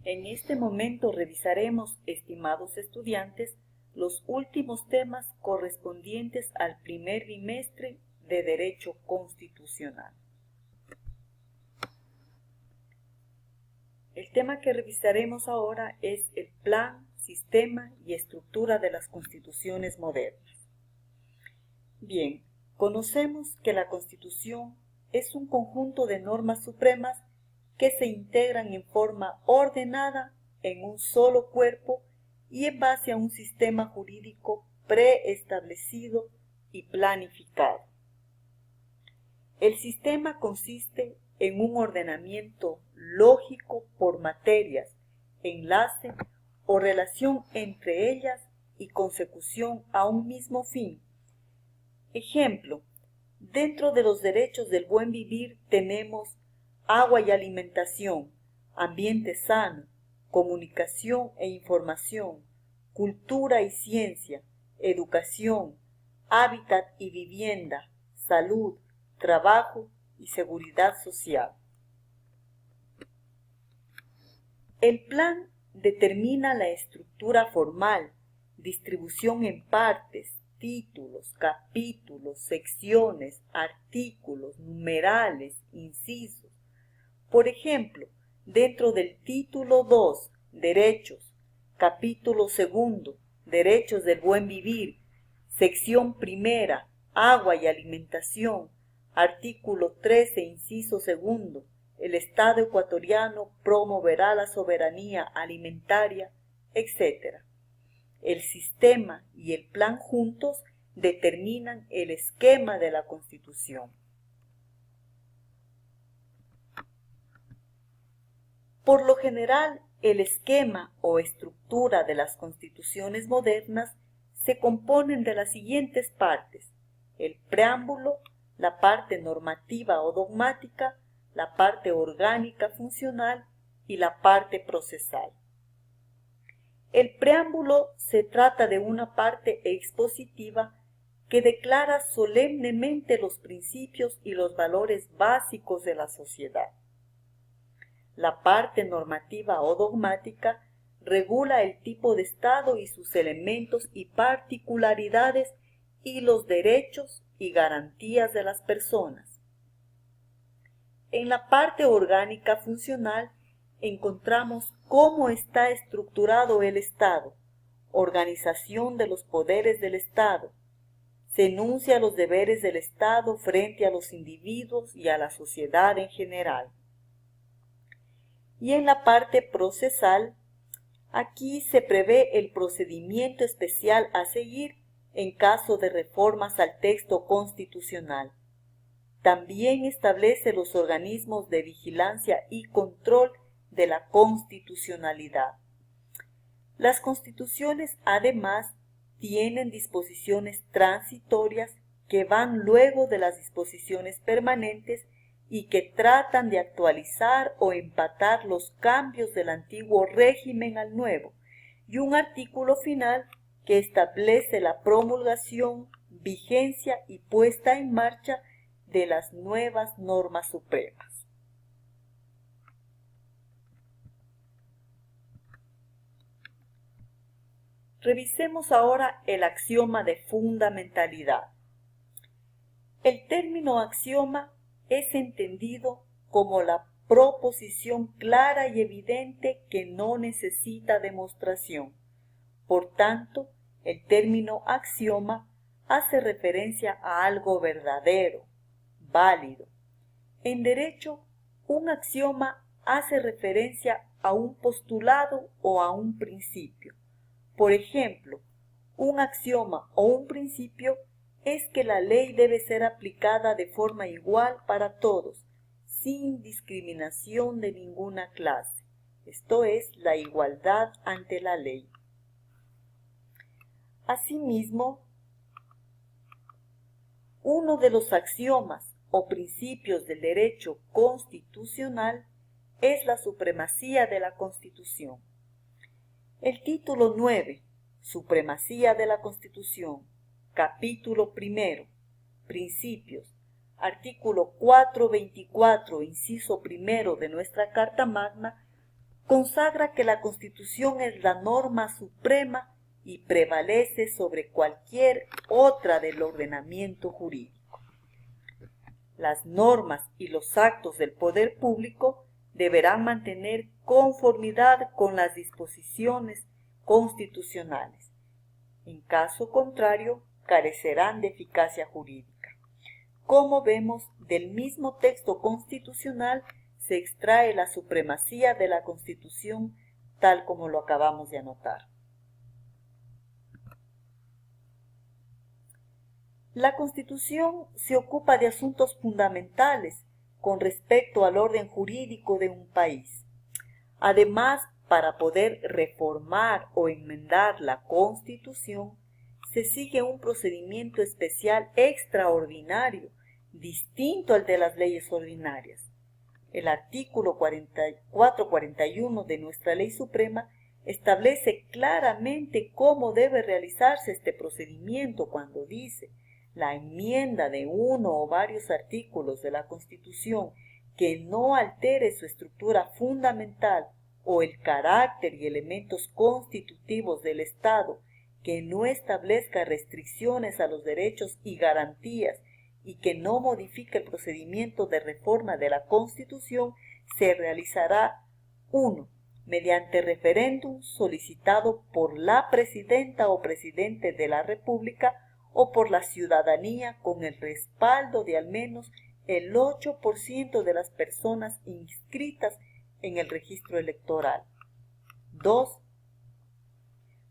En este momento revisaremos, estimados estudiantes, los últimos temas correspondientes al primer bimestre de Derecho Constitucional. El tema que revisaremos ahora es el plan, sistema y estructura de las constituciones modernas. Bien, conocemos que la Constitución es un conjunto de normas supremas que se integran en forma ordenada en un solo cuerpo y en base a un sistema jurídico preestablecido y planificado. El sistema consiste en un ordenamiento lógico por materias, enlace o relación entre ellas y consecución a un mismo fin. Ejemplo, dentro de los derechos del buen vivir tenemos agua y alimentación, ambiente sano, comunicación e información, cultura y ciencia, educación, hábitat y vivienda, salud, trabajo y seguridad social. El plan determina la estructura formal, distribución en partes, títulos, capítulos, secciones, artículos, numerales, incisos. Por ejemplo, dentro del título 2, Derechos, capítulo 2, Derechos del buen vivir, sección primera, Agua y alimentación, artículo 13, inciso 2, el Estado ecuatoriano promoverá la soberanía alimentaria, etc. El sistema y el plan juntos determinan el esquema de la Constitución. Por lo general, el esquema o estructura de las constituciones modernas se componen de las siguientes partes: el preámbulo, la parte normativa o dogmática, la parte orgánica funcional y la parte procesal. El preámbulo se trata de una parte expositiva que declara solemnemente los principios y los valores básicos de la sociedad. La parte normativa o dogmática regula el tipo de Estado y sus elementos y particularidades y los derechos y garantías de las personas. En la parte orgánica funcional encontramos cómo está estructurado el Estado, organización de los poderes del Estado. Se enuncia los deberes del Estado frente a los individuos y a la sociedad en general. Y en la parte procesal, aquí se prevé el procedimiento especial a seguir en caso de reformas al texto constitucional. También establece los organismos de vigilancia y control de la constitucionalidad. Las constituciones, además, tienen disposiciones transitorias que van luego de las disposiciones permanentes y que tratan de actualizar o empatar los cambios del antiguo régimen al nuevo, y un artículo final que establece la promulgación, vigencia y puesta en marcha de las nuevas normas supremas. Revisemos ahora el axioma de fundamentalidad. El término axioma es entendido como la proposición clara y evidente que no necesita demostración. Por tanto, el término axioma hace referencia a algo verdadero, válido. En derecho, un axioma hace referencia a un postulado o a un principio. Por ejemplo, un axioma o un principio es que la ley debe ser aplicada de forma igual para todos, sin discriminación de ninguna clase. Esto es la igualdad ante la ley. Asimismo, uno de los axiomas o principios del derecho constitucional es la supremacía de la Constitución. El título 9, Supremacía de la Constitución, capítulo 1, Principios, artículo 424, inciso 1 de nuestra Carta Magna, consagra que la Constitución es la norma suprema y prevalece sobre cualquier otra del ordenamiento jurídico. Las normas y los actos del poder público deberán mantener conformidad con las disposiciones constitucionales. En caso contrario, carecerán de eficacia jurídica. Como vemos, del mismo texto constitucional se extrae la supremacía de la Constitución, tal como lo acabamos de anotar. La Constitución se ocupa de asuntos fundamentales con respecto al orden jurídico de un país. Además, para poder reformar o enmendar la Constitución, se sigue un procedimiento especial extraordinario, distinto al de las leyes ordinarias. El artículo 441 de nuestra Ley Suprema establece claramente cómo debe realizarse este procedimiento cuando dice: la enmienda de uno o varios artículos de la Constitución que no altere su estructura fundamental o el carácter y elementos constitutivos del Estado, que no establezca restricciones a los derechos y garantías y que no modifique el procedimiento de reforma de la Constitución, se realizará 1. Mediante referéndum solicitado por la Presidenta o Presidente de la República o por la ciudadanía con el respaldo de al menos el 8% de las personas inscritas en el registro electoral. 2.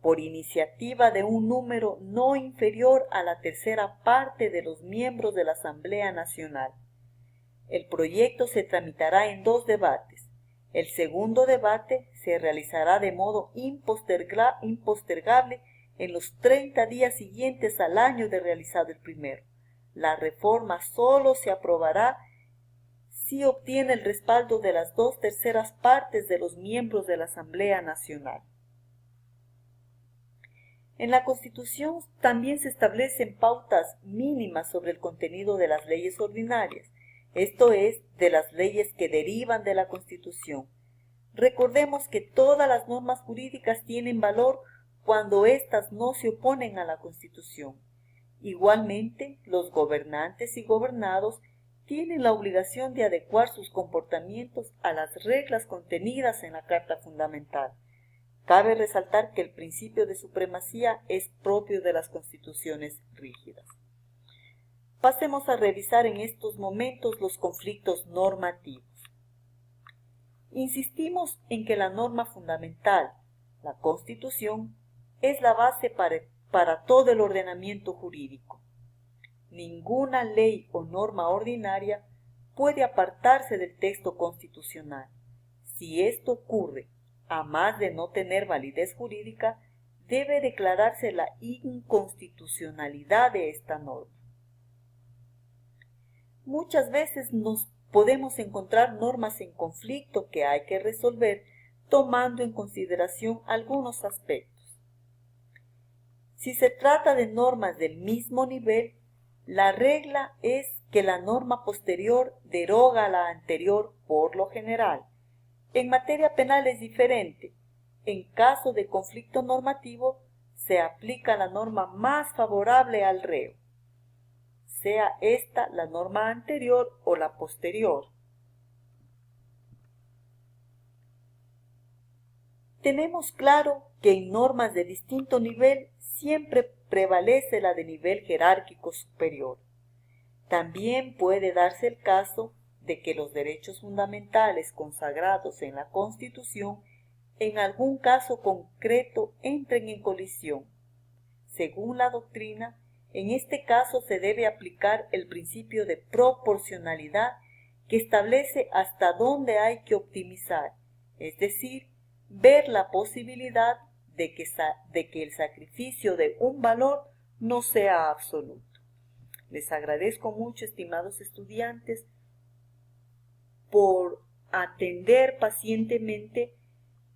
Por iniciativa de un número no inferior a la tercera parte de los miembros de la Asamblea Nacional. El proyecto se tramitará en 2 debates. El segundo debate se realizará de modo impostergable en los 30 días siguientes al año de realizado el primero. La reforma solo se aprobará si obtiene el respaldo de las 2/3 partes de los miembros de la Asamblea Nacional. En la Constitución también se establecen pautas mínimas sobre el contenido de las leyes ordinarias, esto es, de las leyes que derivan de la Constitución. Recordemos que todas las normas jurídicas tienen valor cuando éstas no se oponen a la Constitución. Igualmente, los gobernantes y gobernados tienen la obligación de adecuar sus comportamientos a las reglas contenidas en la Carta Fundamental. Cabe resaltar que el principio de supremacía es propio de las constituciones rígidas. Pasemos a revisar en estos momentos los conflictos normativos. Insistimos en que la norma fundamental, la Constitución, es la base para todo el ordenamiento jurídico. Ninguna ley o norma ordinaria puede apartarse del texto constitucional. Si esto ocurre, a más de no tener validez jurídica, debe declararse la inconstitucionalidad de esta norma. Muchas veces nos podemos encontrar normas en conflicto que hay que resolver tomando en consideración algunos aspectos. Si se trata de normas del mismo nivel, la regla es que la norma posterior deroga a la anterior por lo general. En materia penal es diferente. En caso de conflicto normativo, se aplica la norma más favorable al reo, sea esta la norma anterior o la posterior. Tenemos claro que en normas de distinto nivel siempre prevalece la de nivel jerárquico superior. También puede darse el caso de que los derechos fundamentales consagrados en la Constitución en algún caso concreto entren en colisión. Según la doctrina, en este caso se debe aplicar el principio de proporcionalidad que establece hasta dónde hay que optimizar, es decir, ver la posibilidad de que el sacrificio de un valor no sea absoluto. Les agradezco mucho, estimados estudiantes, por atender pacientemente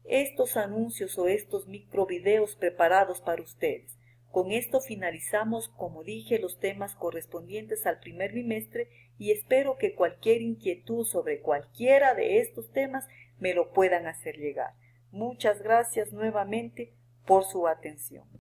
estos anuncios o estos microvideos preparados para ustedes. Con esto finalizamos, como dije, los temas correspondientes al primer bimestre y espero que cualquier inquietud sobre cualquiera de estos temas me lo puedan hacer llegar. Muchas gracias nuevamente por su atención.